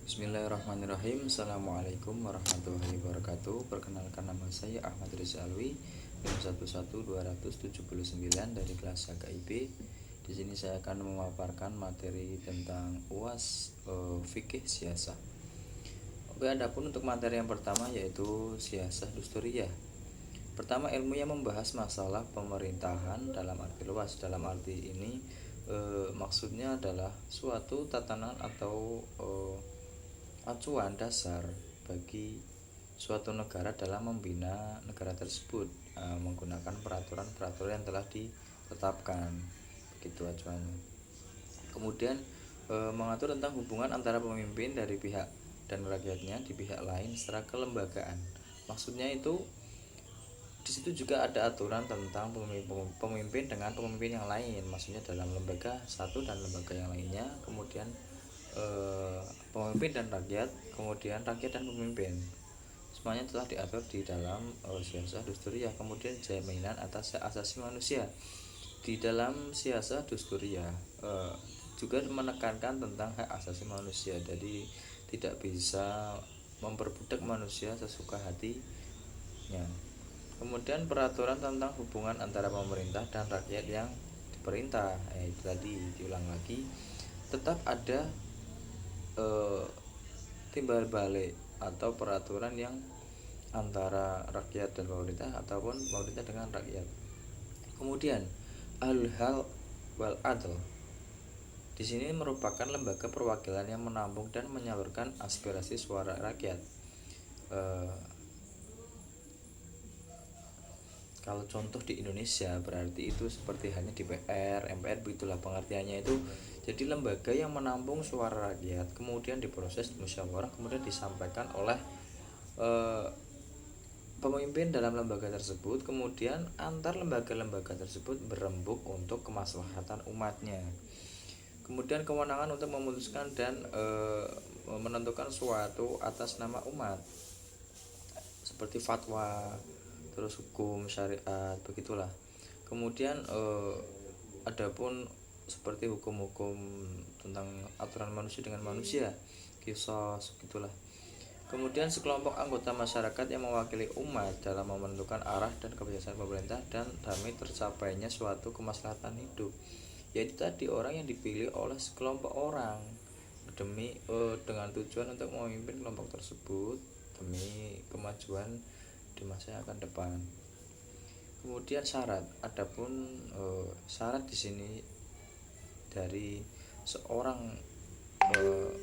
Bismillahirrahmanirrahim. Assalamualaikum warahmatullahi wabarakatuh. Perkenalkan, nama saya Ahmad Rizalwi, NIM 11279 dari kelas HKIP. Di sini saya akan memaparkan materi tentang UAS fikih siasah. Oke, adapun untuk materi yang pertama yaitu siasah dusturiyah. Pertama, ilmu yang membahas masalah pemerintahan dalam arti luas. Dalam arti ini maksudnya adalah suatu tatanan atau acuan dasar bagi suatu negara dalam membina negara tersebut menggunakan peraturan-peraturan yang telah ditetapkan, begitu acuannya. Kemudian mengatur tentang hubungan antara pemimpin dari pihak dan rakyatnya di pihak lain secara kelembagaan. Maksudnya itu di situ juga ada aturan tentang pemimpin dengan pemimpin yang lain, maksudnya dalam lembaga satu dan lembaga yang lainnya. Kemudian pemimpin dan rakyat, kemudian rakyat dan pemimpin, semuanya telah diatur di dalam siasah dusturiyah. Kemudian jaminan atas hak asasi manusia. Di dalam siasah dusturiyah juga menekankan tentang hak asasi manusia, jadi tidak bisa memperbudak manusia sesuka hatinya. Kemudian peraturan tentang hubungan antara pemerintah dan rakyat yang diperintah, itu tadi diulang lagi, tetap ada timbal balik atau peraturan yang antara rakyat dan pemerintah ataupun pemerintah dengan rakyat. Kemudian al-hal wal adl di sini merupakan lembaga perwakilan yang menampung dan menyalurkan aspirasi suara rakyat. Kalau contoh di Indonesia berarti itu seperti hanya DPR, MPR, begitulah pengertiannya itu. Jadi lembaga yang menampung suara rakyat, kemudian diproses musyawarah, kemudian disampaikan oleh pemimpin dalam lembaga tersebut, kemudian antar lembaga-lembaga tersebut berembuk untuk kemaslahatan umatnya. Kemudian kewenangan untuk memutuskan dan menentukan suatu atas nama umat, seperti fatwa, terus hukum syariat, begitulah. Kemudian adapun seperti hukum-hukum tentang aturan manusia dengan manusia, kisos, begitulah. Kemudian sekelompok anggota masyarakat yang mewakili umat dalam menentukan arah dan kebijakan pemerintah dan demi tercapainya suatu kemaslahatan hidup, yaitu tadi orang yang dipilih oleh sekelompok orang demi dengan tujuan untuk memimpin kelompok tersebut demi kemajuan di masa yang akan depan. Kemudian syarat, adapun syarat di sini dari seorang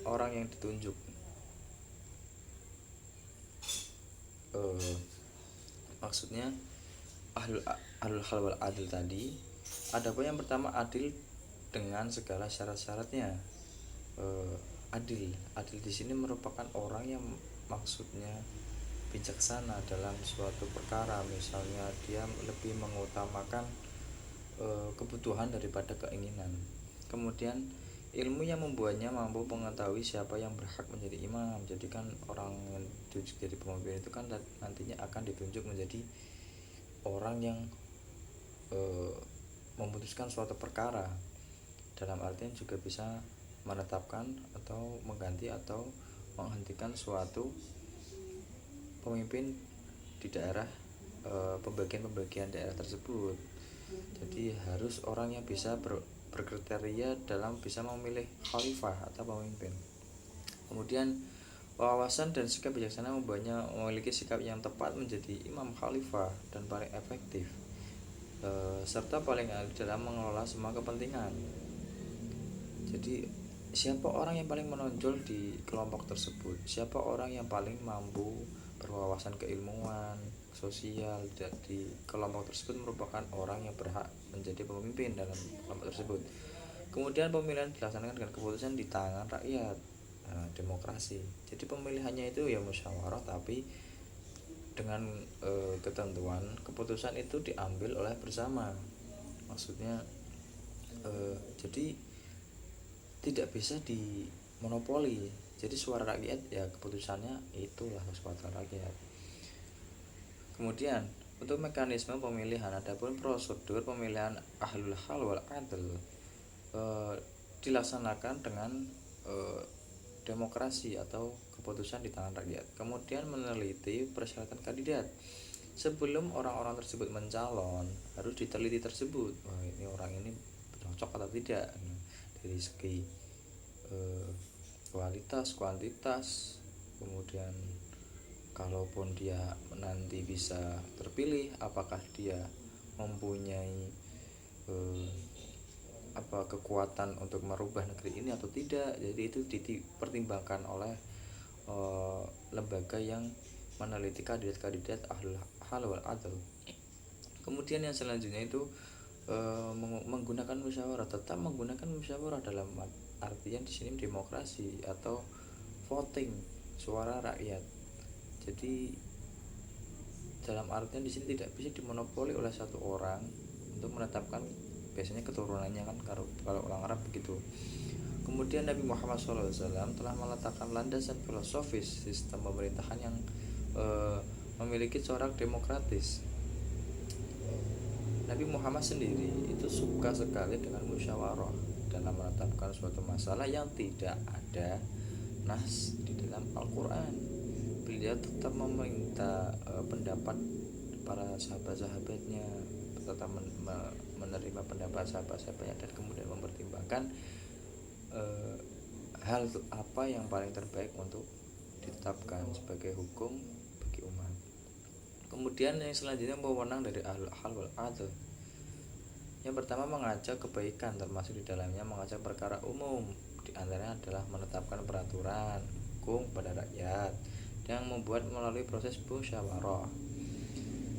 orang yang ditunjuk, maksudnya ahlul hal wal adil tadi. Adapun yang pertama, adil dengan segala syarat-syaratnya. Adil di sini merupakan orang yang maksudnya bijaksana dalam suatu perkara, misalnya dia lebih mengutamakan kebutuhan daripada keinginan. Kemudian ilmu yang membuatnya mampu mengetahui siapa yang berhak menjadi imam. Jadi kan orang yang ditunjuk jadi pemimpin itu kan nantinya akan ditunjuk menjadi orang yang memutuskan suatu perkara, dalam artian juga bisa menetapkan atau mengganti atau menghentikan suatu pemimpin di daerah, pembagian daerah tersebut. Jadi harus orang yang bisa berkriteria dalam bisa memilih khalifah atau pemimpin. Kemudian wawasan dan sikap bijaksana membuatnya memiliki sikap yang tepat menjadi imam khalifah dan paling efektif, serta paling ahli dalam mengelola semua kepentingan. Jadi siapa orang yang paling menonjol di kelompok tersebut, siapa orang yang paling mampu berwawasan keilmuan sosial di kelompok tersebut, merupakan orang yang berhak menjadi pemimpin dalam kelompok tersebut. Kemudian pemilihan dilaksanakan dengan keputusan di tangan rakyat, demokrasi. Jadi pemilihannya itu ya musyawarah, tapi dengan ketentuan keputusan itu diambil oleh bersama. Maksudnya jadi tidak bisa dimonopoli. Jadi suara rakyat ya keputusannya itulah suara rakyat. Kemudian untuk mekanisme pemilihan, adapun prosedur pemilihan ahlul hal wal adl dilaksanakan dengan demokrasi atau keputusan di tangan rakyat. Kemudian meneliti persyaratan kandidat. Sebelum orang-orang tersebut mencalon, harus diteliti tersebut. Wah, ini orang ini cocok atau tidak dari segi kualitas, kuantitas. Kemudian kalaupun dia nanti bisa terpilih, apakah dia mempunyai kekuatan untuk merubah negeri ini atau tidak. Jadi itu dipertimbangkan oleh lembaga yang meneliti kandidat-kandidat ahlul hal wal adl. Kemudian yang selanjutnya itu menggunakan musyawarah, tetap menggunakan musyawarah dalam artian di sini demokrasi atau voting, suara rakyat. Jadi dalam artian di sini tidak bisa dimonopoli oleh satu orang untuk menetapkan, biasanya keturunannya kan, kalau orang Arab begitu. Kemudian Nabi Muhammad SAW telah meletakkan landasan filosofis sistem pemerintahan yang memiliki corak demokratis. Nabi Muhammad sendiri itu suka sekali dengan musyawarah dalam menetapkan suatu masalah yang tidak ada nas di dalam Al-Quran. Beliau tetap meminta pendapat para sahabat-sahabatnya, tetap menerima pendapat sahabat-sahabatnya, dan kemudian mempertimbangkan hal apa yang paling terbaik untuk ditetapkan sebagai hukum bagi umat. Kemudian yang selanjutnya wewenang dari ahlul hal wal adl. Yang pertama mengajak kebaikan, termasuk di dalamnya mengajak perkara umum. Di antaranya adalah menetapkan peraturan hukum pada rakyat yang membuat melalui proses musyawarah.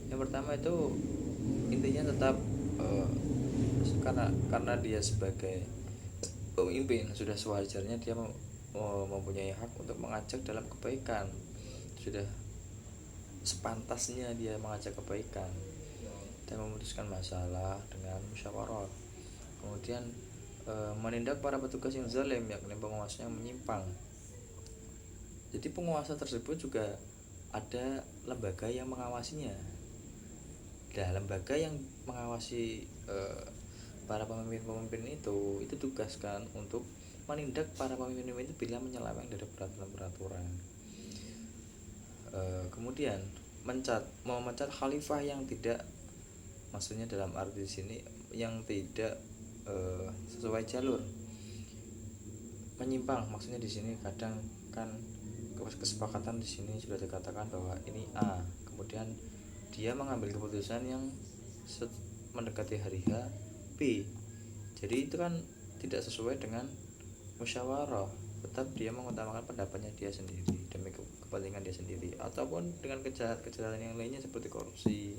Yang pertama itu intinya tetap karena dia sebagai pemimpin sudah sewajarnya dia mempunyai hak untuk mengajak dalam kebaikan. Sudah sepantasnya dia mengajak kebaikan dan memutuskan masalah dengan musyawarah. Kemudian menindak para petugas yang zalim, yakni penguasa yang menyimpang. Jadi penguasa tersebut juga ada lembaga yang mengawasinya. Nah, lembaga yang mengawasi para pemimpin-pemimpin itu tugaskan untuk menindak para pemimpin itu bila menyeleweng dari peraturan-peraturan. Kemudian memecat khalifah yang tidak, maksudnya dalam arti sini yang tidak sesuai jalur, menyimpang. Maksudnya di sini kadang kan kesepakatan di sini sudah dikatakan bahwa ini A, kemudian dia mengambil keputusan yang mendekati hari H B. Jadi itu kan tidak sesuai dengan musyawarah. Tetap dia mengutamakan pendapatnya dia sendiri demi kepentingan dia sendiri, ataupun dengan kejahatan yang lainnya seperti korupsi,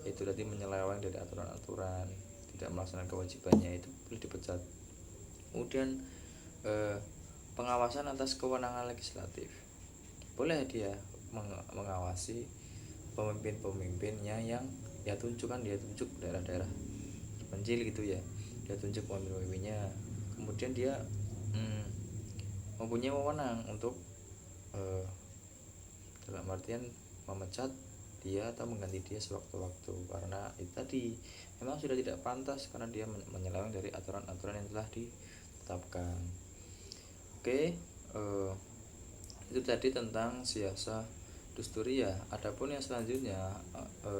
itu tadi menyeleweng dari aturan-aturan, tidak melaksanakan kewajibannya, itu boleh dipecat. Kemudian pengawasan atas kewenangan legislatif, boleh dia mengawasi pemimpin-pemimpinnya yang dia tunjuk daerah-daerah terpencil gitu ya, dia tunjuk pemimpin-pemimpinnya. Kemudian dia mempunyai wewenang untuk dalam artian memecat dia atau mengganti dia sewaktu-waktu, karena itu tadi memang sudah tidak pantas karena dia menyeleweng dari aturan-aturan yang telah ditetapkan. Oke, itu tadi tentang siasah dusturiyah. Adapun yang selanjutnya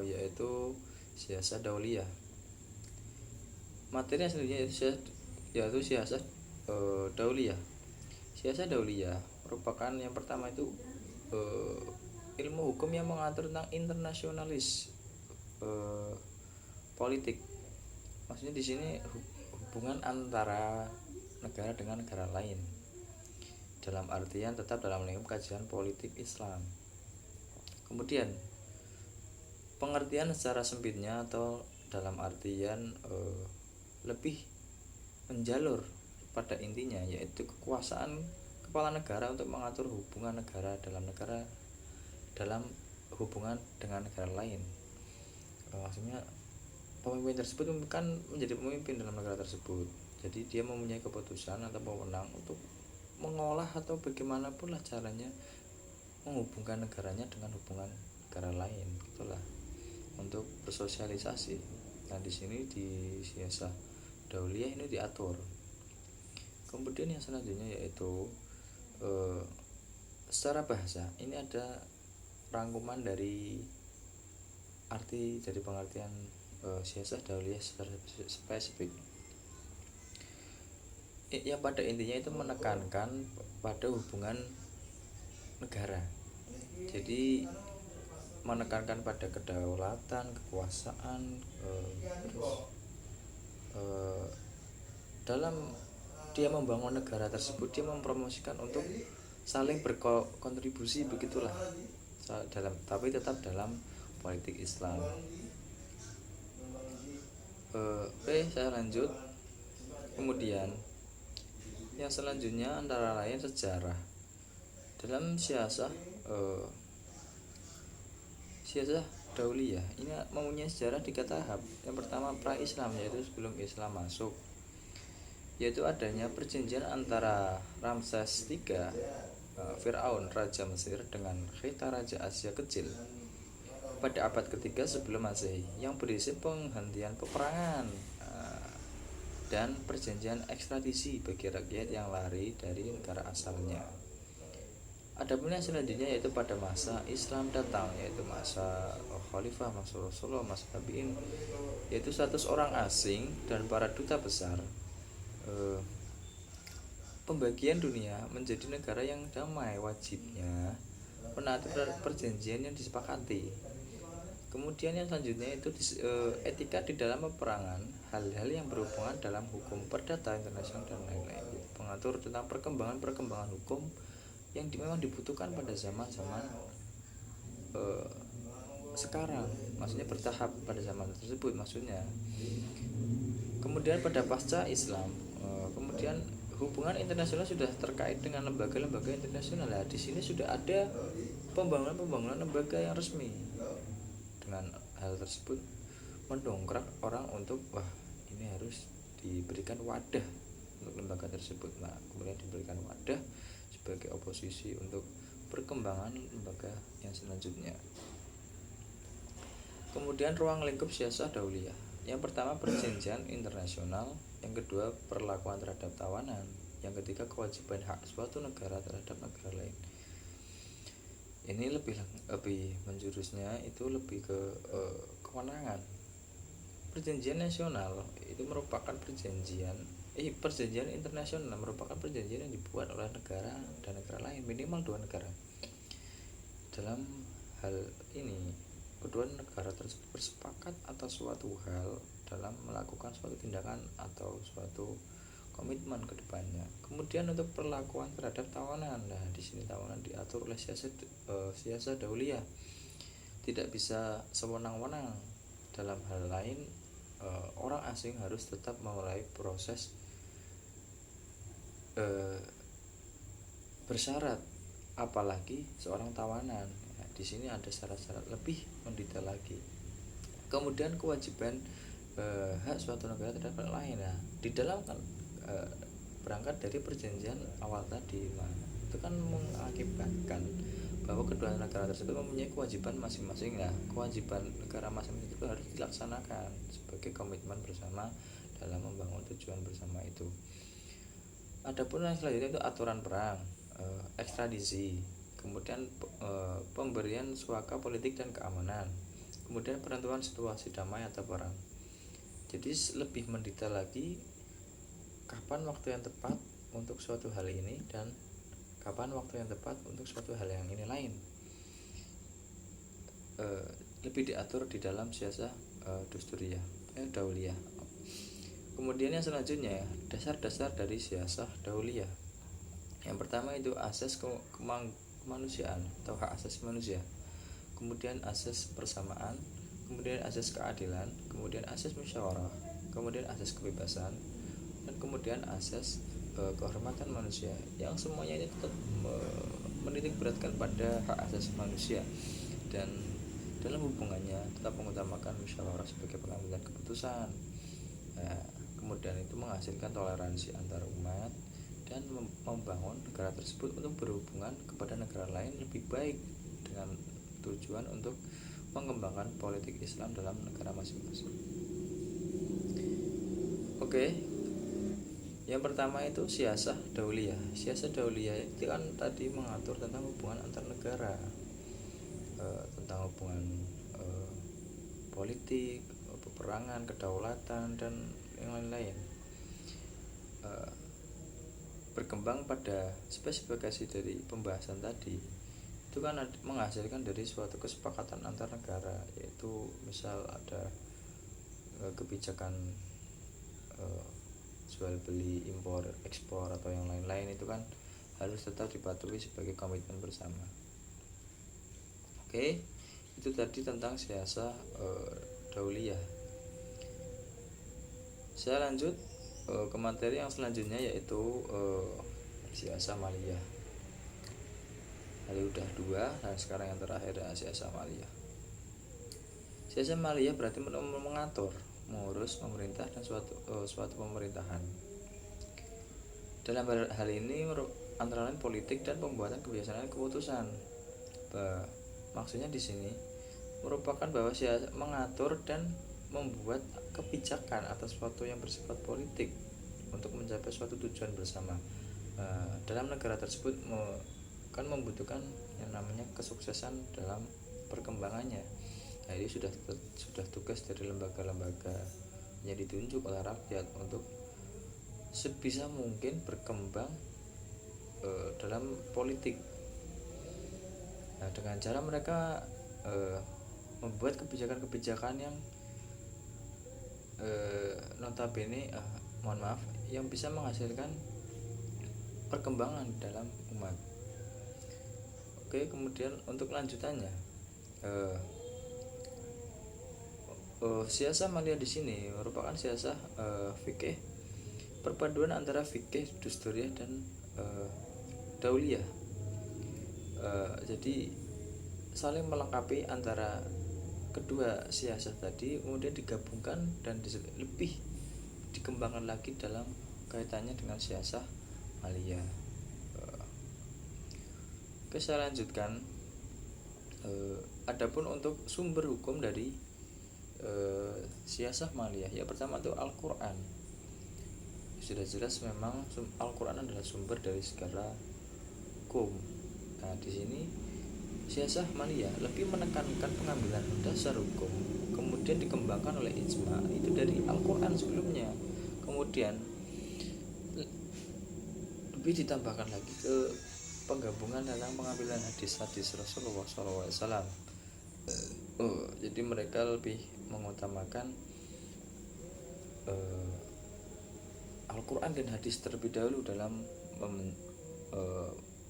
yaitu siasah dauliyah. Materi yang selanjutnya yaitu siasah dauliyah. Siasah dauliyah merupakan yang pertama itu ilmu hukum yang mengatur tentang internasionalis politik. Maksudnya di sini hubungan antara negara dengan negara lain, dalam artian tetap dalam lingkup kajian politik Islam. Kemudian pengertian secara sempitnya atau dalam artian lebih menjalur pada intinya, yaitu kekuasaan kepala negara untuk mengatur hubungan negara dalam hubungan dengan negara lain. Maksudnya pemimpin tersebut kan menjadi pemimpin dalam negara tersebut, jadi dia mempunyai keputusan atau wewenang untuk mengolah atau bagaimanapun lah caranya menghubungkan negaranya dengan hubungan negara lain, gitulah, untuk bersosialisasi. Nah di sini di siasah dauliyah ini diatur. Kemudian yang selanjutnya yaitu secara bahasa ini ada rangkuman dari arti dari pengertian siasah dauliyah secara spesifik. Yang pada intinya itu menekankan pada hubungan negara. Jadi menekankan pada kedaulatan, kekuasaan, terus dalam dia membangun negara tersebut dia mempromosikan untuk saling berkontribusi, begitulah, tapi tetap dalam politik Islam. Oke, saya lanjut. Kemudian yang selanjutnya antara lain sejarah. Dalam siasah dauliyah ini mempunyai sejarah 3 tahap. Yang pertama pra-Islam, yaitu sebelum Islam masuk, yaitu adanya perjanjian antara Ramses III, Firaun Raja Mesir, dengan Khita Raja Asia Kecil pada abad ketiga sebelum Masehi, yang berisi penghentian peperangan dan perjanjian ekstradisi bagi rakyat yang lari dari negara asalnya. Adapun yang selanjutnya yaitu pada masa Islam datang, yaitu masa Khalifah, masa Rasulullah, masa Tabi'in, yaitu 100 orang asing dan para duta besar. Pembagian dunia menjadi negara yang damai wajibnya menaati perjanjian yang disepakati. Kemudian yang selanjutnya itu etika di dalam peperangan, hal-hal yang berhubungan dalam hukum perdata internasional dan lain-lain, mengatur tentang perkembangan hukum yang memang dibutuhkan pada zaman-zaman sekarang, maksudnya bertahap pada zaman tersebut maksudnya. Kemudian pada pasca Islam, kemudian hubungan internasional sudah terkait dengan lembaga-lembaga internasional. Nah, di sini sudah ada pembangunan lembaga yang resmi. Dengan hal tersebut mendongkrak orang untuk ini harus diberikan wadah untuk lembaga tersebut. Nah, kemudian diberikan wadah sebagai oposisi untuk perkembangan lembaga yang selanjutnya. Kemudian ruang lingkup siasah dauliyah. Yang pertama perjanjian internasional, yang kedua perlakuan terhadap tawanan, yang ketiga kewajiban hak suatu negara terhadap negara lain. Ini lebih menjurusnya itu lebih ke kewenangan. Perjanjian nasional itu merupakan perjanjian internasional merupakan perjanjian yang dibuat oleh negara dan negara lain, minimal 2 negara. Dalam hal ini kedua negara tersebut bersepakat atas suatu hal dalam melakukan suatu tindakan atau suatu komitmen ke depannya. Kemudian untuk perlakuan terhadap tawanan. Nah, di sini tawanan diatur oleh siasah dauliyah. Tidak bisa sewenang-wenang. Dalam hal lain, orang asing harus tetap memulai proses bersyarat, apalagi seorang tawanan. Nah, di sini ada syarat-syarat lebih mendetail lagi. Kemudian kewajiban hak suatu negara terhadap lain. Nah, di dalam berangkat dari perjanjian awal tadi, itu kan mengakibatkan bahwa kedua negara tersebut mempunyai kewajiban masing-masing. Nah, kewajiban negara masing-masing itu harus dilaksanakan sebagai komitmen bersama dalam membangun tujuan bersama itu. Adapun yang selanjutnya itu aturan perang, ekstradisi, kemudian pemberian suaka politik dan keamanan, kemudian penentuan situasi damai atau perang. Jadi lebih mendetail lagi kapan waktu yang tepat untuk suatu hal ini dan kapan waktu yang tepat untuk suatu hal yang ini lain. Lebih diatur di dalam siasah dauliyah. Kemudian yang selanjutnya dasar-dasar dari siasah dauliyah. Yang pertama itu asas kemanusiaan atau hak asasi manusia. Kemudian asas persamaan, kemudian asas keadilan, kemudian asas musyawarah, kemudian asas kebebasan, dan kemudian asas kehormatan manusia, yang semuanya ini tetap menitik beratkan pada hak asasi manusia dan dalam hubungannya tetap mengutamakan musyawarah sebagai pengambilan keputusan. Nah, kemudian itu menghasilkan toleransi antar umat dan membangun negara tersebut untuk berhubungan kepada negara lain lebih baik dengan tujuan untuk mengembangkan politik Islam dalam negara masing-masing. Oke. Yang pertama itu siasah dauliyah. Siasah dauliyah itu kan tadi mengatur tentang hubungan antar negara, tentang hubungan eh, politik, peperangan, kedaulatan dan yang lain-lain. Eh, Berkembang pada spesifikasi dari pembahasan tadi itu kan menghasilkan dari suatu kesepakatan antar negara, yaitu misal ada kebijakan eh, jual beli, impor ekspor atau yang lain-lain, itu kan harus tetap dipatuhi sebagai komitmen bersama. Oke, itu tadi tentang siasah dauliyah. Saya lanjut ke materi yang selanjutnya, yaitu siasah maliyah. Tadi udah dua, nah sekarang yang terakhir adalah siasah maliyah. Siasah maliyah berarti mengatur, mengurus pemerintah dan suatu pemerintahan. Dalam hal ini antara lain politik dan pembuatan kebiasaan keputusan. Maksudnya di sini merupakan bahwa siasah mengatur dan membuat kebijakan atau sesuatu yang bersifat politik untuk mencapai suatu tujuan bersama. Dalam negara tersebut kan membutuhkan yang namanya kesuksesan dalam perkembangannya. Nah, ini sudah tugas dari lembaga-lembaga yang ditunjuk oleh rakyat untuk sebisa mungkin berkembang dalam politik. Nah, dengan cara mereka membuat kebijakan-kebijakan yang notabene mohon maaf, yang bisa menghasilkan perkembangan dalam umat. Oke, kemudian untuk lanjutannya, siasah maliyah di sini merupakan siasah fikih, perpaduan antara fikih dusturiyah dan dauliyah. Jadi saling melengkapi antara kedua siasah tadi, kemudian digabungkan dan lebih dikembangkan lagi dalam kaitannya dengan siasah maliyah. Oke, saya lanjutkan. Adapun untuk sumber hukum dari siasah maliyah, ya pertama itu Al-Quran. Sudah jelas memang Al-Quran adalah sumber dari segala hukum. Nah, di sini siasah maliyah lebih menekankan pengambilan dasar hukum, kemudian dikembangkan oleh ijma itu dari Al-Quran sebelumnya, kemudian lebih ditambahkan lagi ke penggabungan dalam pengambilan hadis-hadis Rasulullah SAW. Jadi mereka lebih mengutamakan Al-Quran dan hadis terlebih dahulu dalam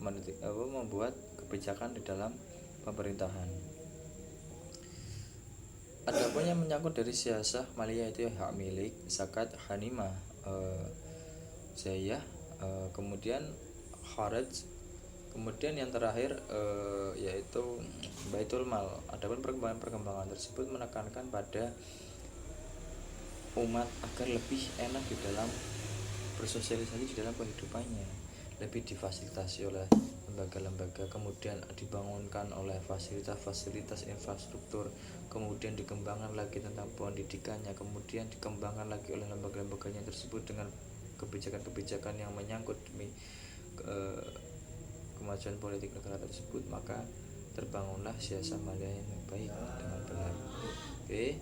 membuat kebijakan di dalam pemerintahan. Adapun yang menyangkut dari siasah maliyah itu hak milik, zakat, ghanimah, zayah, kemudian kharaj, kemudian yang terakhir yaitu baitul mal. Adapun perkembangan tersebut menekankan pada umat agar lebih enak di dalam bersosialisasi di dalam kehidupannya, lebih difasilitasi oleh lembaga-lembaga, kemudian dibangunkan oleh fasilitas-fasilitas infrastruktur, kemudian dikembangkan lagi tentang pendidikannya, kemudian dikembangkan lagi oleh lembaga-lembaganya tersebut dengan kebijakan-kebijakan yang menyangkut demi kemajuan politik negara tersebut, maka terbangunlah siasah maliyah yang baik dengan benar. Oke,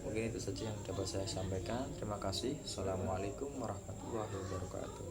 mungkin itu saja yang dapat saya sampaikan. Terima kasih. Assalamualaikum warahmatullahi wabarakatuh.